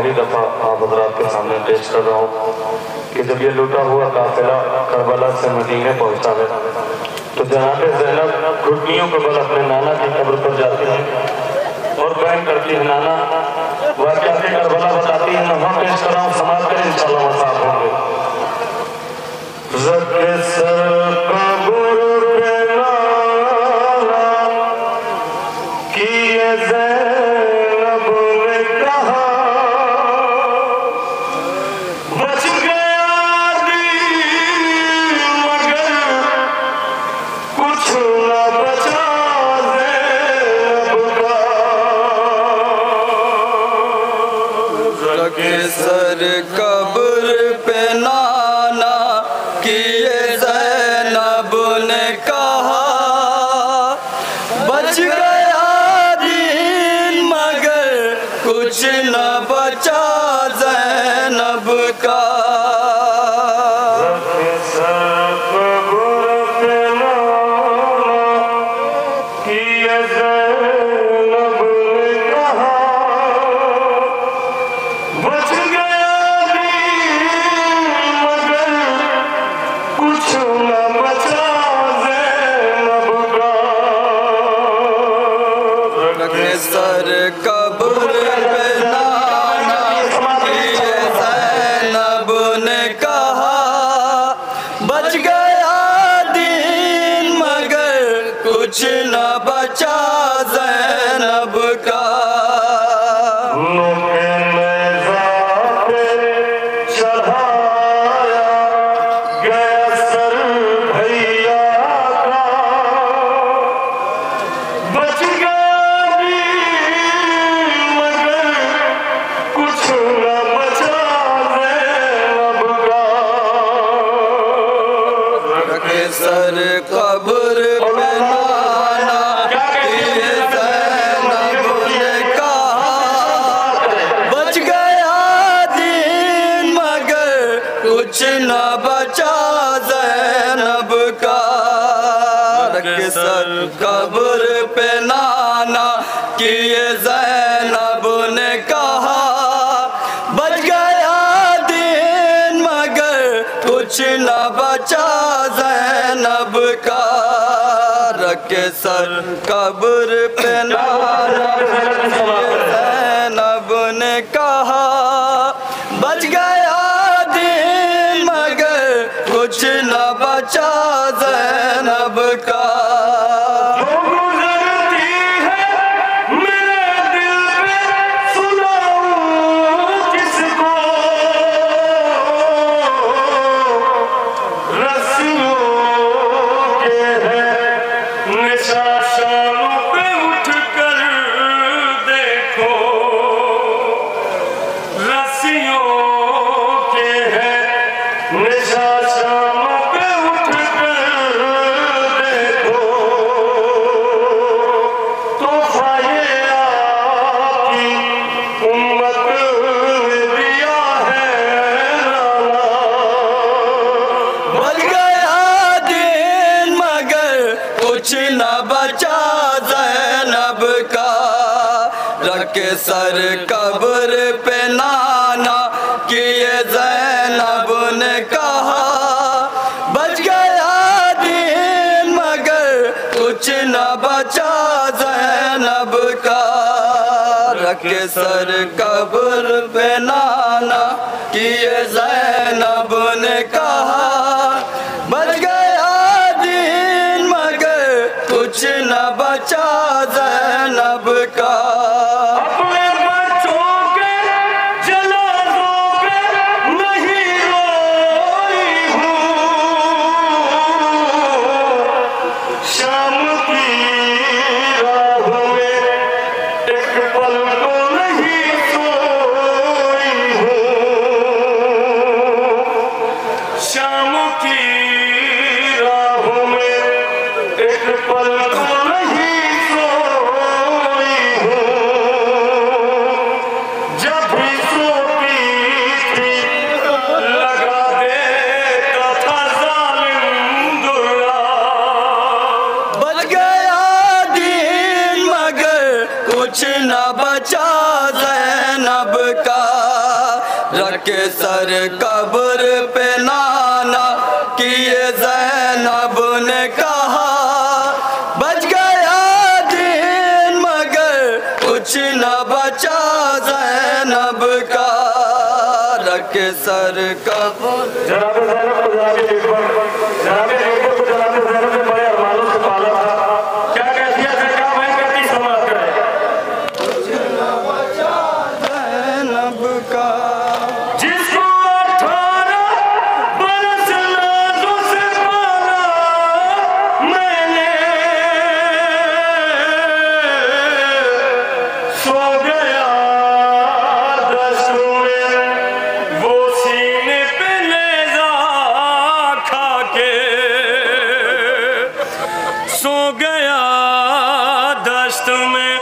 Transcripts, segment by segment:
पहली दफ़ा आप हज़रात के सामने पेश कर रहा हूँ कि जब ये लूटा हुआ काफिला करबला से मदीने पहुँचता है तो जनाब ज़ैनब घुटनियों के बल अपने नाना की कब्र पर जाती है और बयान करती है। नाना वाक़या करबला बताती है, मैं वहाँ पेश कर रहा हूँ, समाज कर इंशाअल्लाह वसाब होंगे। सर कब्र पे नाना किए ज़ैनब ने कहा, बच गया दीन मगर कुछ न बचा ज़ैनब का। सर कब्र पे नाना किए ज़ैनब ने कहा, बच गया दीन मगर कुछ न बचा ज़ैनब का। सर कब्र पे नाना किए ज़ैनब ने कहा, बच गया दीन मगर कुछ न बचा ज़ैनब का। सर कब्र पे नाना किए ज़ैनब ने कहा, बच गया दीन मगर कुछ न बचा ज़ैनब का। रखे सर कब्र पे नाना ज़ैनब ने कहा, बच गया दीन मगर कुछ न बचा ज़ैनब का। कुछ न बचा ज़ैनब का। रखे सर कब्र पे नाना किए ज़ैनब ने कहा, बच गया दीन मगर कुछ न बचा ज़ैनब का। रखे सर कब्र पे नाना किए ज़ैनब ने कहा, बच गया दीन मगर कुछ न बचा ज़ैनब का। अपने बच्चों के जनाज़ों पे नहीं रोई हूँ, शाम की राह में एक पल को नहीं सोई हूँ, शाम की राह में एक पल को नहीं सोई हूँ, जब भी सोती थी लगा देता था ज़ालिम दुर्रा। बच गया दीन मगर कुछ न बचा ज़ैनब का। रखे सर कब्र पे नाना किए ज़ैनब ने कहा बच गया दिन मगर कुछ न बचा ज़ैनब का रखे सर कब्र। जनाब ज़ैनब को जनाब अकबर को जनाब ज़ैनब ने बड़े अरमानों से पाला था। क्या कैफियत है, क्या वह करती समाज करे ज़ैनब का जिसको 18 बरस नाज़ों से पाला मैंने सो गया दस्त में वो सीने पे नेज़ा खा के सो गया दस्त में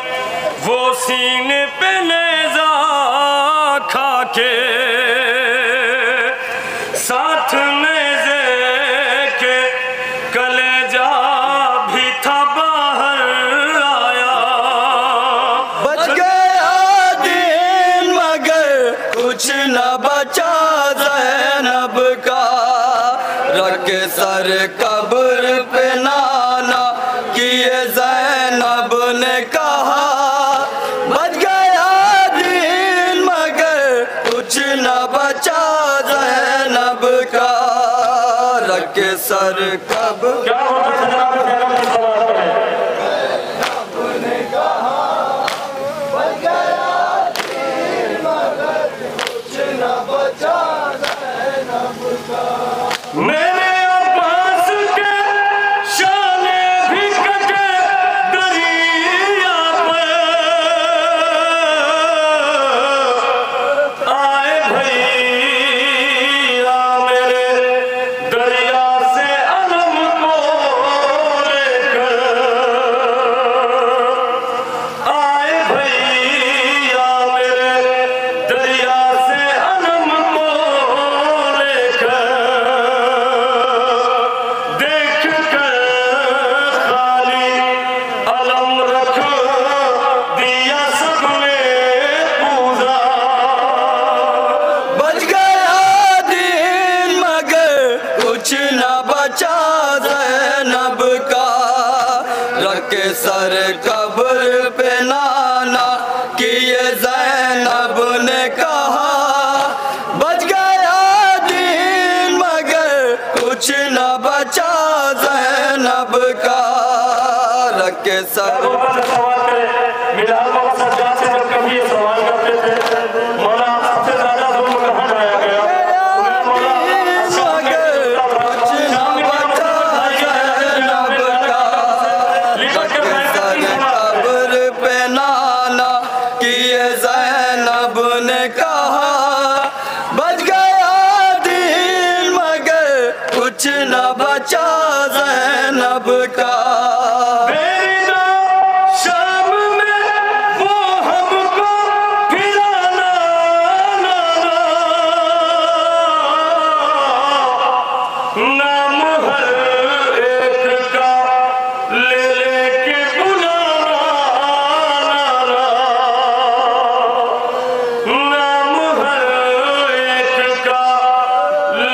वो सीने पे नेज़ा खा के साथ नेज़े के कलेजा भी था बाहर आया बच गया दिन मगर कुछ न बचा ज़ैनब का रखे सर कब्र पे नाना किए ज़ैनब ने कहा बच गया दिन मगर कुछ न बचा ज़ैनब का रखे सर कब्र। क्या होता है जनाब ज़ैनब की समाज करे मेरे अब्बास के शाने भी कटे दरिया पर आए भैया मेरे दरिया से अलम को लेकर आए भैया मेरे दरिया से अलम को लेकर देख कर खाली अलम रख दिया सबने पूजा बच गया दिन मगर कुछ न बचा ज़ैनब का रखे सर कब्र पे नाना किए ज़ैनब ने कहा बच गया दिन मगर कुछ न बचा ज़ैनब का रखे सर। सवाल करे मिलाल बाबा सज्जाद से जब कभी ये सवाल करते थे मौला सबसे ज्यादा जुल्म कहाँ ढाया गया उन्हें मौला मगर कुछ न बचा ज़ैनब का रखे सर कब्र पे नाना किए ज़ैनब ने कहा बच गया दिन मगर कुछ न बचा ज़ैनब का बेरिदा शाम में वो हमको फिराना नाम हर एक का ले लेके बुलाना नाम हर एक का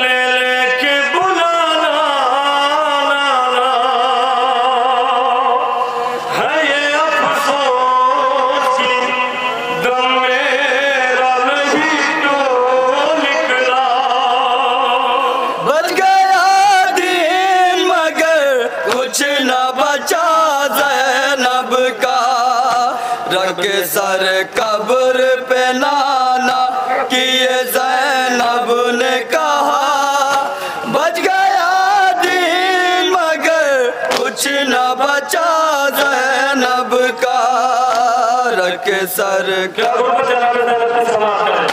ले लेके बुलाना है ये अफसोस की दम मेरा नहीं तो निकला बच गया दिन मगर कुछ न बचा ज़ैनब का रखे सर कब्र पे नाना किए ज़ैनब ने कहा बच गया दिन मगर कुछ न बचा ज़ैनब का रखे सर क्या गुरबत जनाब ज़ैनब की समाज करे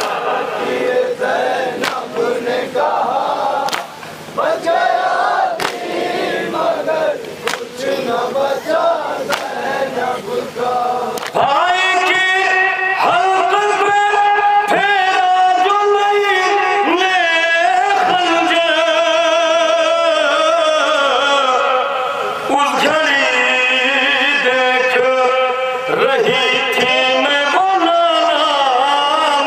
भाई की हल्क पे फेरा जो नहीं ने खंजर उस घड़ी देख रही थी मैं वो नाम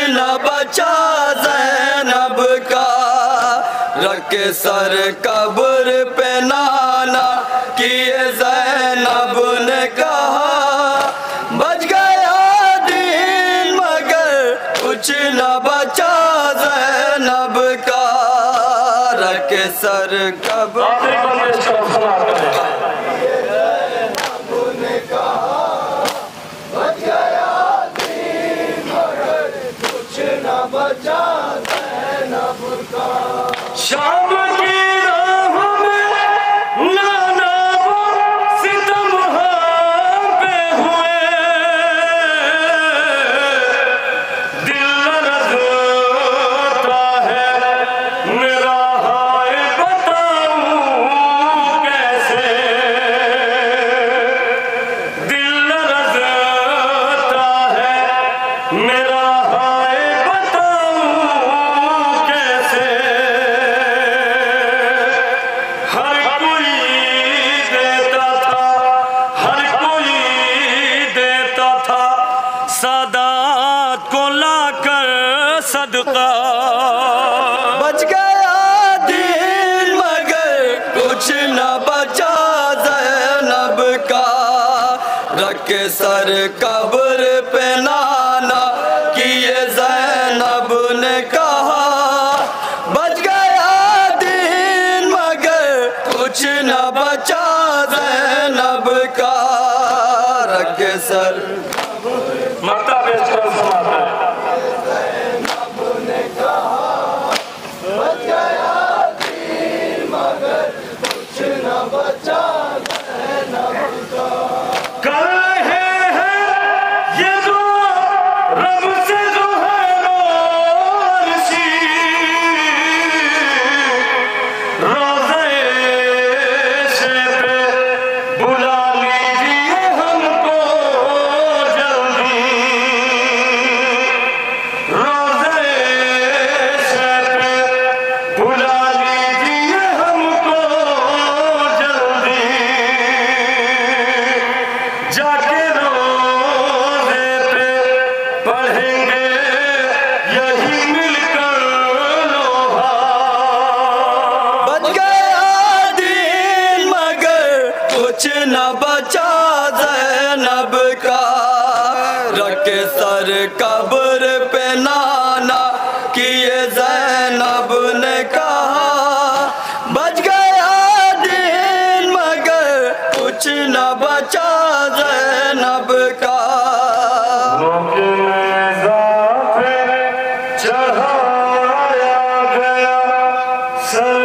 न बचा ज़ैनब का। रखे सर कब्र पे नाना किए ज़ैनब ने कहा, बच गया दीन मगर कुछ न बचा ज़ैनब का। रखे सर कब्र शाम की राह में नाना वो सितम हाँ पे हुए, दिल लरज़ता है मेरा हाय बताऊं कैसे, दिल लरज़ता है मेरा हाय सादात को लाकर सदका। बच गया दीन मगर कुछ न बचा ज़ैनब का। रखे सर कब्र पे नाना किए ज़ैनब ने कहा, बच गया दीन मगर कुछ न बचा ज़ैनब का। रखे सर मक्ता पेश कर समाता है। जाके रोज़े पे पढ़ेंगे यही मिलकर लोहा। बच गया दीन मगर कुछ न बचा ज़ैनब का। रखे सर कब्र पे नाना किए ज़ैनब ने कहा, बच गया दीन मगर कुछ न बचा ज़ैनब का। मौके में ज़ाफ़िर चढ़ाया गया सर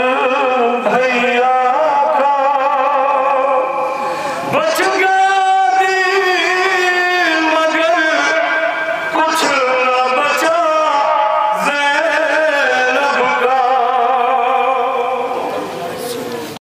भैया का, बच गया